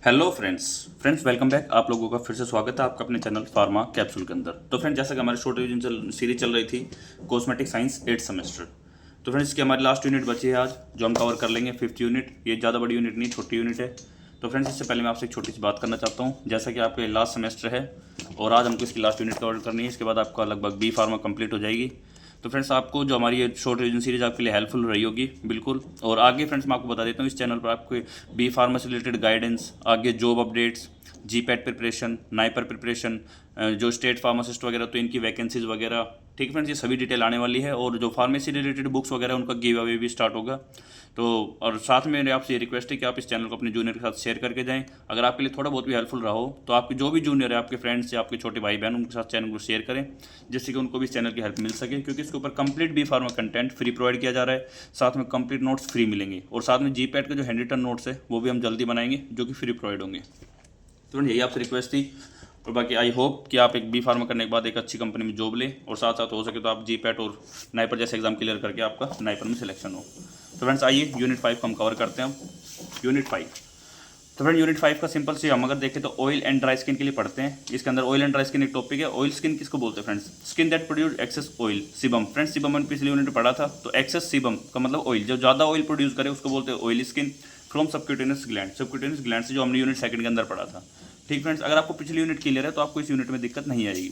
Hello friends welcome back. आप लोगों का फिर से स्वागत है आपका अपने चैनल फार्मा कैप्सूल के अंदर। तो फ्रेंड्स, जैसा कि हमारी शॉर्ट रिवीजन सीरीज चल रही थी कॉस्मेटिक साइंस 8th सेमेस्टर, तो फ्रेंड्स इसकी हमारी लास्ट यूनिट बची है आज, जो हम कवर कर लेंगे 5th यूनिट। ये ज़्यादा बड़ी यूनिट नहीं, छोटी यूनिट है। तो फ्रेंड्स, इससे पहले मैं आपसे एक छोटी सी बात करना चाहता हूँ। जैसा कि आपके लास्ट सेमेस्टर है और आज हमको इसकी लास्ट यूनिट कवर करनी है, इसके बाद आपका लगभग बी फार्मा कंप्लीट हो जाएगी। तो फ्रेंड्स, आपको जो हमारी ये शॉर्ट रिवीजन सीरीज आपके लिए हेल्पफुल रही होगी बिल्कुल। और आगे फ्रेंड्स मैं आपको बता देता हूँ, इस चैनल पर आपको बी फार्मा से रिलेटेड गाइडेंस, आगे job updates, GPAT preparation, NIPER preparation, जो स्टेट फार्मासिस्ट वगैरह तो इनकी वैकेंसीज वगैरह, ठीक है फ्रेंड्स, ये सभी डिटेल आने वाली है। और जो फार्मेसी रिलेटेड बुक्स वगैरह उनका गिव अवे भी स्टार्ट होगा। तो और साथ में मेरे आपसे ये रिक्वेस्ट है कि आप इस चैनल को अपने जूनियर के साथ शेयर करके जाएं। अगर आपके लिए थोड़ा बहुत भी हेल्पफुल रहा हो तो आपके जो भी जूनियर है, आपके फ्रेंड्स या आपके छोटे भाई बहन, उनके साथ चैनल को शेयर करें, जिससे कि उनको भी इस चैनल की हेल्प मिल सके। क्योंकि इसके ऊपर complete B pharma content free provide किया जा रहा है, साथ में कंप्लीट नोट्स फ्री मिलेंगे, और साथ में जीपैट के जो हैंड रिटन नोट्स है वो भी हम जल्दी बनाएंगे, जो कि फ्री प्रोवाइड होंगे। तो यही आपसे रिक्वेस्ट थी। और बाकी आई होप कि आप एक बी फार्मा करने के बाद एक अच्छी कंपनी में जॉब लें, और साथ साथ हो सके तो आप जीपैट और नाइपर जैसे एग्जाम क्लियर करके आपका नाइपर में सिलेक्शन हो। तो फ्रेंड्स, आइए यूनिट 5 को हम कवर करते हैं। यूनिट 5, तो फ्रेंड यूनिट 5 का सिंपल से हम अगर देखें तो ऑयल एंड ड्राई स्किन के लिए पढ़ते हैं। इसके अंदर ऑयल एंड ड्राई स्किन एक टॉपिक है। ऑयल स्किन किसको बोलते हैं friends? Skin that produce excess oil, sebum. Friends, sebum मैंने पिछली यूनिट में पढ़ा था। तो एक्सेस सीबम का मतलब ऑयल, जो ज़्यादा ऑयल प्रोड्यूस करे उसको बोलते हैं oil skin. From subcutaneous gland, subcutaneous gland से, जो हमने यूनिट 2 के अंदर पढ़ा था। ठीक फ्रेंड्स, अगर आपको पिछली यूनिट क्लियर है तो आपको इस यूनिट में दिक्कत नहीं आएगी।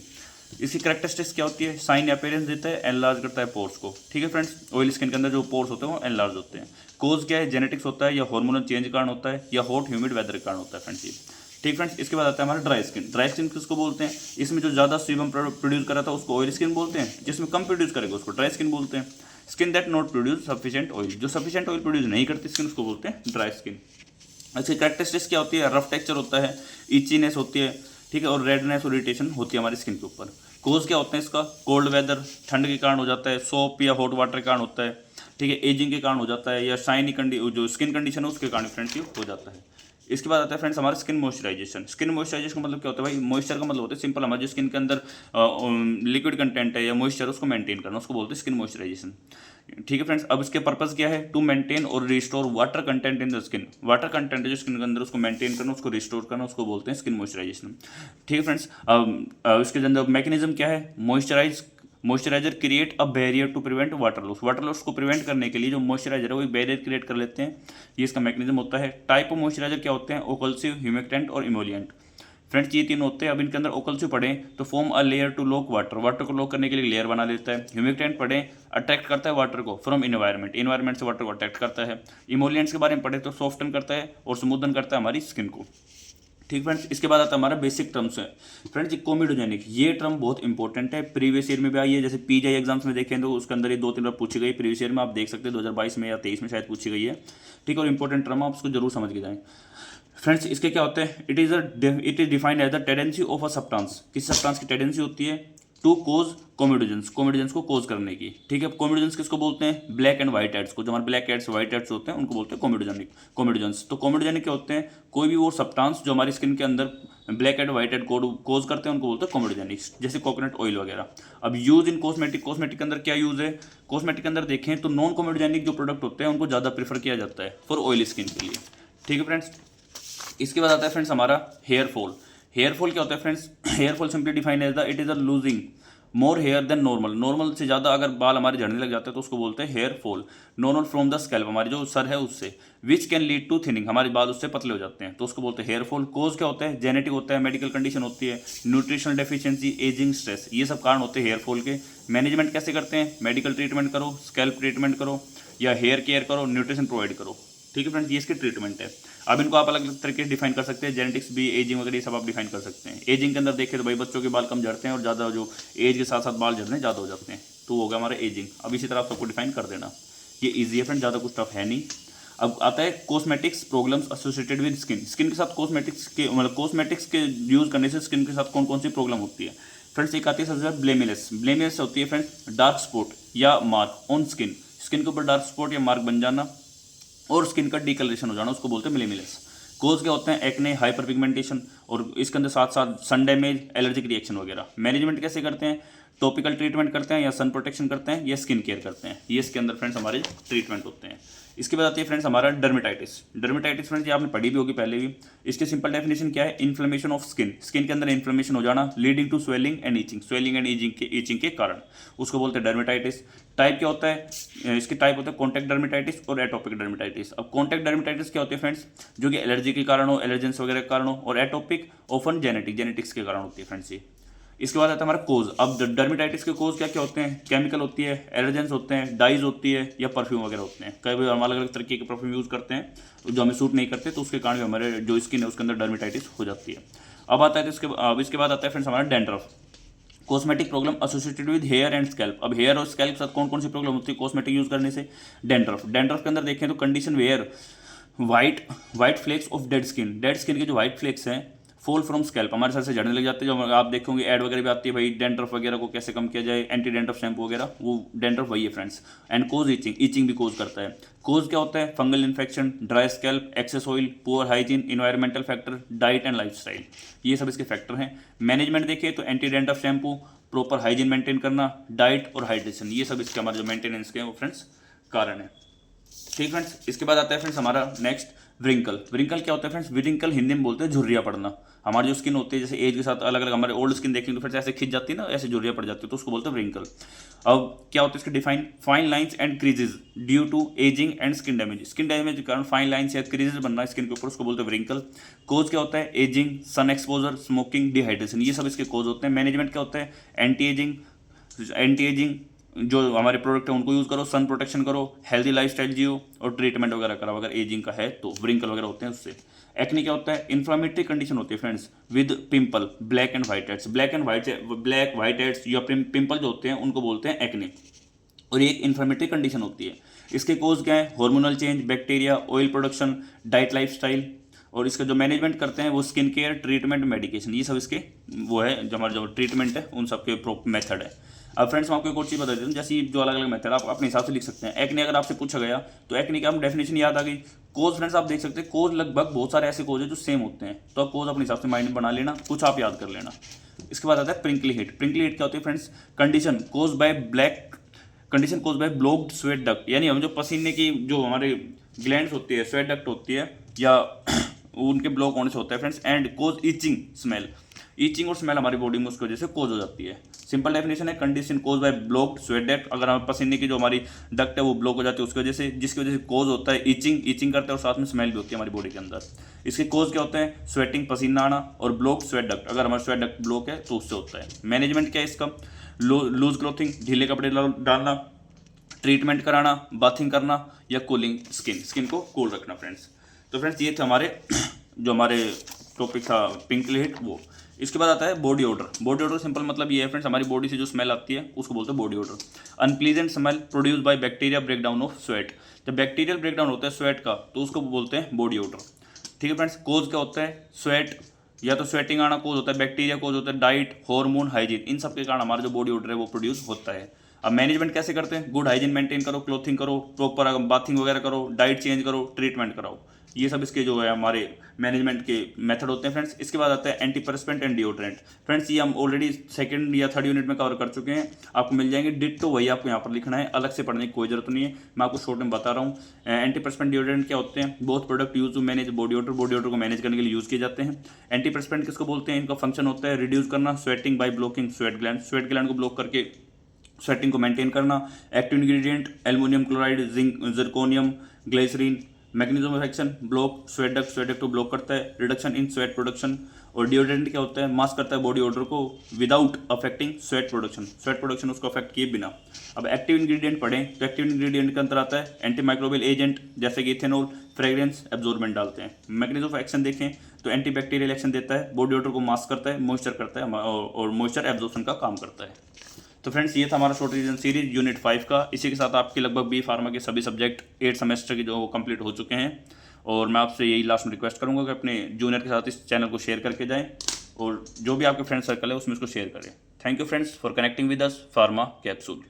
इसकी करेक्टरिस्टिक्स क्या होती है? साइन अपीयरेंस देता है, एनलार्ज करता है पोर्स को। ठीक है फ्रेंड्स, ऑयल स्किन के अंदर जो पोर्स होते हैं वो एनलार्ज होते हैं। कोज क्या है? जेनेटिक्स होता है, या हार्मोनल चेंज के कारण होता है, या हॉट ह्यूमिड वेदर के कारण होता है फ्रेंड्स ये। ठीक फ्रेंड्स, इसके बाद आता है हमारा ड्राई स्किन। ड्राई स्किन किसको बोलते हैं? इसमें जो ज़्यादा सीबम प्रोड्यूस करा था उसको ऑयल स्किन बोलते हैं, जिसमें कम प्रोड्यूस करेगा उसको ड्राई स्किन बोलते हैं। Skin that not produce sufficient oil, जो सफिशिएंट ऑयल प्रोड्यूस नहीं करती स्किन उसको बोलते हैं ड्राई स्किन। अच्छी करेक्टरिस्टिक्स क्या होती है? रफ टेक्सचर होता है, इचीनेस होती है, ठीक है, और रेडनेस और इरिटेशन होती है हमारी स्किन के ऊपर। कोज क्या होते हैं इसका? कोल्ड वेदर, ठंड के कारण हो जाता है, सोप या हॉट वाटर के कारण होता है, ठीक है, एजिंग के कारण हो जाता है, या शाइनी जो स्किन कंडीशन है उसके कारण फ्रेंड्स ये हो जाता है। इसके बाद आता है फ्रेंड्स हमारा स्किन मॉइस्चराइजेशन। स्किन मॉइस्चराइजेशन का मतलब क्या होता है भाई? मॉइस्चर का मतलब होता है सिंपल, हमारे जो स्किन के अंदर लिक्विड कंटेंट है या मॉइस्चर उसको मेंटेन करना, उसको बोलते हैं स्किन मॉइस्चराइजेशन। ठीक है फ्रेंड्स, अब इसके पर्पस क्या है? टू मेंटेन और restore water content in the skin. Water content है जो स्किन के अंदर उसको मेंटेन करना, उसको रिस्टोर करना, उसको बोलते हैं स्किन मॉइस्चराइजेशन। ठीक है फ्रेंड्स, अब इसके अंदर मैकेनिज्म क्या है? Moisturiser create a barrier to prevent water loss. Water loss को प्रिवेंट करने के लिए जो मॉइस्चराइजर है वो एक बैरियर क्रिएट कर लेते हैं, ये इसका मैकेनिज्म होता है। टाइप ऑफ मॉइस्चराइजर क्या होते हैं? ओकल्सिव, ह्यूमेक्टेंट और इमोलियंट। फ्रेंड्स, ये तीन होते हैं। अब इनके अंदर ओकल्सिव पढ़ें तो form a layer to lock water, water को लॉक करने के लिए लेयर बना लेता है। ह्यूमेक्टेंट पढ़ें, अट्रैक्ट करता है वाटर को फ्रॉम इन्वायरमेंट, इन्वायरमेंट से वाटर को अट्रैक्ट करता है। इमोलियंट्स के बारे में पढ़े तो सॉफ्टन करता है और स्मूदन करता है हमारी स्किन को। ठीक फ्रेंड्स, इसके बाद आता है हमारा बेसिक टर्म्स है फ्रेंड्स। कोमिडोजेनिक, ये टर्म बहुत इंपॉर्टेंट है, प्रीवियस ईयर में भी आई है। जैसे पीजीआई एग्जाम्स में देखें तो उसके अंदर ये 2-3 बार पूछी गई प्रीवियस ईयर में, आप देख सकते हैं 2022 में या 23 में शायद पूछी गई है। ठीक है, और इंपॉर्टेंट टर्म आप उसको जरूर समझ के जाएं फ्रेंड्स। इसके क्या होते हैं? It is defined as the tendency of a substance. किस सब्सटेंस की टेंडेंसी होती है? टू कोज कोमिडोजेंस, कोमिडोजेंस को कोज करने की। ठीक है, कोमिडोजेंस किसको बोलते हैं? ब्लैक एंड व्हाइट हेड्स को, जो हमारे ब्लैक हेड्स व्हाइट हेड्स होते हैं उनको बोलते हैं कोमिडोजेंस। तो कोमिडोजेनिक क्या होते हैं? कोई भी वो सब्सटेंस जो हमारी स्किन के अंदर ब्लैक एंड व्हाइट हेड कोज करते हैं उनको बोलते हैं कोमिडोजेनिक, जैसे कोकोनट ऑयल वगैरह। अब यूज इन कॉस्मेटिक, कॉस्मेटिक के अंदर क्या यूज है? कॉस्मेटिक के अंदर देखें तो नॉन कोमिडोजेनिक जो प्रोडक्ट होते हैं उनको ज़्यादा प्रीफर किया जाता है फॉर ऑयल स्किन के लिए। ठीक है फ्रेंड्स, इसके बाद आता है फ्रेंड्स हमारा हेयर फॉल। हेयर फॉल क्या होता है friends? Hair fall simply define as the it is a losing more hair than normal. Normal से ज़्यादा अगर बाल हमारे झड़ने लग जाते हैं तो उसको बोलते हैं hair fall. Normal from the scalp, हमारी जो सर है उससे, which can lead to thinning, हमारे बाल उससे पतले हो जाते हैं तो उसको बोलते हैं हेयर फॉल। कोज क्या होता है? जेनेटिक होता है, मेडिकल कंडीशन होती है, न्यूट्रिशनल डेफिशिएंसी, एजिंग, स्ट्रेस, ये सब कारण होते हैं हेयर फॉल के। मैनेजमेंट कैसे करते हैं? मेडिकल ट्रीटमेंट करो, स्कैल्प ट्रीटमेंट करो, या हेयर केयर करो, न्यूट्रिशन प्रोवाइड करो। ठीक है फ्रेंड्स, ये इसकी ट्रीटमेंट है। अब इनको आप अलग अलग तरीके से डिफाइन कर सकते हैं, जेनेटिक्स भी, एजिंग वगैरह ये सब आप डिफाइन कर सकते हैं। एजिंग के अंदर देखें तो भाई बच्चों के बाल कम झड़ते हैं और ज़्यादा जो एज के साथ साथ बाल झड़ने ज़्यादा हो जाते हैं, तो वो होगा हमारा एजिंग। अब इसी तरह आप सबको डिफाइन कर देना, ये ईजी है फ्रेंड, ज़्यादा कुछ टफ है नहीं। अब आता है cosmetics problems associated with skin. Skin के साथ कॉस्मेटिक्स के मतलब कॉस्मेटिक्स के यूज़ करने से स्किन के साथ कौन कौन सी प्रॉब्लम होती है फ्रेंड्स? एक आती है सबसे ज़्यादा ब्लेमिनेस। ब्लेमिनेस होती है फ्रेंड्स डार्क स्पॉट या मार्क ऑन स्किन, स्किन के ऊपर डार्क स्पॉट या मार्क बन जाना और स्किन का डिकलरेशन हो जाना, उसको बोलते हैं ब्लेमिनेस। कोज क्या होते हैं? एक्ने, हाइपर पिगमेंटेशन, और इसके अंदर साथ साथ सन डैमेज, एलर्जिक रिएक्शन वगैरह। मैनेजमेंट कैसे करते हैं? टॉपिकल ट्रीटमेंट करते हैं या सन प्रोटेक्शन करते हैं या स्किन केयर करते हैं, ये इसके अंदर फ्रेंड्स हमारे ट्रीटमेंट होते हैं। इसके बाद आती है फ्रेंड्स हमारा डर्मेटाइटिस। डर्मेटाइटिस फ्रेंड्स ये आपने पढ़ी भी होगी पहले भी। इसकी सिंपल डेफिनेशन क्या है? इन्फ्लेमेशन ऑफ स्किन, स्किन के अंदर इन्फ्लेमेशन हो जाना leading to swelling and itching, swelling and itching के कारण उसको बोलते हैं डर्मेटाइटिस। टाइप क्या होता है इसके? टाइप होते हैं कॉन्टैक्ट डर्मेटाइटिस और एटोपिक डर्मेटाइटिस। अब कॉन्टैक्ट डर्मेटाइटिस क्या होती है फ्रेंड्स? जो कि एलर्जी के कारण हो, एलर्जेंस वगैरह के कारण हो, और एटोपिक ओफन जेनेटिक्स के कारण होती है फ्रेंड्स ये। इसके बाद आता है हमारा कोज। अब डर्मेटाइटिस के कोज क्या क्या होते हैं? केमिकल होती है, एलर्जेंस होते हैं, डाइज होती है या परफ्यूम वगैरह होते हैं। कई बार हम अलग अलग तरीके के परफ्यूम यूज़ करते हैं जो हमें सूट नहीं करते, तो उसके कारण भी हमारे जो स्किन है उसके अंदर डर्मेटाइटिस हो जाती है। अब आता है इसके बाद आता है फ्रेंड्स हमारा dandruff. Cosmetic problem associated with hair and scalp. अब हेयर और स्कैल्प के साथ कौन कौन सी प्रॉब्लम होती है कॉस्मेटिक यूज करने से? डैंड्रफ। डैंड्रफ के अंदर देखें तो condition where white flakes of dead skin के जो वाइट फ्लेक्स हैं फॉल फ्रॉम स्कैल्प, हमारे सर से झड़ने लग जाते हैं। जो आप देखोगे ऐड वगैरह भी आती है भाई डैंड्रफ वगैरह को कैसे कम किया जाए, एंटी डैंड्रफ शैम्पू वगैरह, वो डैंड्रफ वही है फ्रेंड्स। एंड कोज ईचिंग भी कोज करता है। कोज क्या होता है? Fungal infection, dry scalp, excess oil, poor hygiene, environmental factor, diet and lifestyle, ये सब इसके फैक्टर हैं। मैनेजमेंट देखिए तो anti dandruff shampoo, proper hygiene maintain करना, डाइट और हाइड्रेशन, ये सब इसके हमारे जो मेंटेनेंस के वो फ्रेंड्स कारण है। ठीक फ्रेंड्स, इसके बाद आता है फ्रेंड्स हमारा नेक्स्ट व्रिंकल। व्रिंकल क्या होता है फ्रेंड्स? व्रिंकल हिंदी में बोलते हैं झुर्रिया पड़ना। हमारी जो स्किन होती है जैसे एज के साथ अलग अलग, हमारे ओल्ड स्किन देखेंगे तो फिर ऐसे खिंच जाती है ना, ऐसे झुर्रिया पड़ जाती है, तो उसको बोलते हैं व्रिंकल। अब क्या होता है इसके define? Fine lines and creases due to ageing and skin damage के कारण फाइन लाइंस या क्रीजेज बनना स्किन के ऊपर, उसको बोलते हैं व्रिंकल। कोज क्या होता है? Ageing, sun exposure, smoking, dehydration, ये सब इसके कोज होते हैं। मैनेजमेंट क्या होता है? एंटी एजिंग जो हमारे प्रोडक्ट है उनको यूज़ करो, सन प्रोटेक्शन करो, हेल्दी लाइफस्टाइल जियो और ट्रीटमेंट वगैरह करो अगर एजिंग का है तो। व्रिंकल वगैरह होते हैं उससे। एक्ने क्या होता है? इन्फ्लामेटरी कंडीशन होती है friends with pimple, black and white heads. Black white heads या पिंपल जो होते हैं उनको बोलते हैं एक्ने, और ये एक इन्फ्लामेटरी कंडीशन होती है। इसके कोज क्या है? Hormonal change, bacteria, oil production, diet lifestyle, और इसका जो मैनेजमेंट करते हैं वो स्किन केयर, ट्रीटमेंट, मेडिकेशन, ये सब इसके वो है जो हमारा जो ट्रीटमेंट है उन सब के मेथड है। अब फ्रेंड्स मैं आपको एक और चीज़ बता देता हूँ, जैसे जो अलग अलग मेथड आप अपने हिसाब से लिख सकते हैं। एक्ने अगर आपसे पूछा गया तो एक्ने की आप डेफिनेशन याद आ गई। कोज फ्रेंड्स आप देख सकते हैं, कोज लगभग बहुत सारे ऐसे कोज है जो सेम होते हैं, तो आप कोज अपने हिसाब से माइंड में बना लेना, कुछ आप याद कर लेना। इसके बाद आता है प्रिंकली हीट। प्रिंकली हीट क्या होती है friends? Condition cause by blocked sweat duct, यानी हम जो पसीने की जो हमारे ग्लैंड्स होती है, स्वेट डक्ट होती है या उनके ब्लॉक होने से होता है friends. And cause itching smell, itching और स्मेल हमारी बॉडी में उसकी वजह से कोज हो जाती है। सिंपल डेफिनेशन है condition cause by blocked sweat duct, अगर हमारे पसीने की जो हमारी डक्ट है वो ब्लॉक हो जाती है उसकी वजह से, जिसकी वजह से कोज होता है ईचिंग करता है और साथ में स्मेल भी होती है हमारी बॉडी के अंदर। इसके कोज क्या होते हैं? स्वेटिंग, पसीना आना, और ब्लॉक स्वेट डक्ट, अगर हमारा स्वेट डक्ट ब्लॉक है तो उससे होता है। मैनेजमेंट क्या है इसका? लूज क्लोथिंग, ढीले कपड़े डालना, ट्रीटमेंट कराना, बाथिंग करना या कूलिंग स्किन को कूल रखना फ्रेंड्स। तो फ्रेंड्स ये थे हमारे जो हमारे टॉपिक था पिंकली हीट वो। इसके बाद आता है body order. Body order simple मतलब ये है फ्रेंड्स, हमारी बॉडी से जो स्मेल आती है उसको बोलते हैं body order. Unpleasant smell produce by bacteria breakdown of sweat, जब बैक्टीरियल ब्रेकडाउन होता है स्वेट का तो उसको बोलते हैं बॉडी ओडर। ठीक है फ्रेंड्स, कोज क्या होता है? स्वेट या तो स्वेटिंग आना कोज होता है, बैक्टीरिया कोज होता है, डाइट, हार्मोन, हाइजीन, इन सब के कारण हमारा जो बॉडी ओडर है वो प्रोड्यूस होता है। अब मैनेजमेंट कैसे करते हैं? गुड हाइजीन मेंटेन करो, क्लोथिंग करो, प्रॉपर बाथिंग वगैरह करो, डाइट चेंज करो, ट्रीटमेंट कराओ, ये सब इसके जो है हमारे मैनेजमेंट के मेथड होते हैं फ्रेंड्स। इसके बाद आता है एंटीपर्स्पेंट एंड डिओड्रेंट। फ्रेंड्स ये हम ऑलरेडी सेकंड या थर्ड यूनिट में कवर कर चुके हैं, आपको मिल जाएंगे डिट्टो, वही आपको यहाँ पर लिखना है, अलग से पढ़ने की कोई जरूरत नहीं है, मैं आपको शॉर्ट में बता रहा हूँ। एंटीपर्स्पेंट डिओड्रेंट क्या होते हैं? Both product use to manage body odour को मैनेज करने के लिए यूज किए जाते हैं। एंटीपर्स्पेंट किसको बोलते हैं? इनका फंक्शन होता है रिड्यूस करना sweating by blocking sweat gland को ब्लॉक करके स्वेटिंग को मेंटेन करना। Active ingredient aluminium chloride, zinc, zirconium, glycerine. Mechanism of action block sweat duct को ब्लॉक करता है, रिडक्शन इन स्वेट प्रोडक्शन। और डिओड्रेंट क्या होता है? मास्क करता है बॉडी ओडर को विदाउट अफेक्टिंग स्वेट प्रोडक्शन उसको अफेक्ट किए बिना। अब एक्टिव इंग्रेडिएंट पढ़ें तो एक्टिव इंग्रेडिएंट के अंतर आता है एंटी माइक्रोबियल एजेंट जैसे कि इथेनॉल, फ्रेग्रेंस, एब्जॉर्बेंट डालते हैं। मैकेनिज्म ऑफ एक्शन देखें तो एंटी बैक्टीरियल एक्शन देता है, बॉडी ओडर को मास्क करता है, मॉइस्चर करता है और मॉइस्चर एब्जॉर्प्शन का काम करता है। तो फ्रेंड्स ये था हमारा शॉर्ट रिवीजन सीरीज यूनिट 5 का। इसी के साथ आपके लगभग बी फार्मा के सभी सब्जेक्ट 8 सेमेस्टर के जो कंप्लीट हो चुके हैं। और मैं आपसे यही लास्ट में रिक्वेस्ट करूंगा कि अपने जूनियर के साथ इस चैनल को शेयर करके जाएं और जो भी आपके फ्रेंड सर्कल है उसमें इसको शेयर करें। Thank you friends for connecting with us pharma capsule.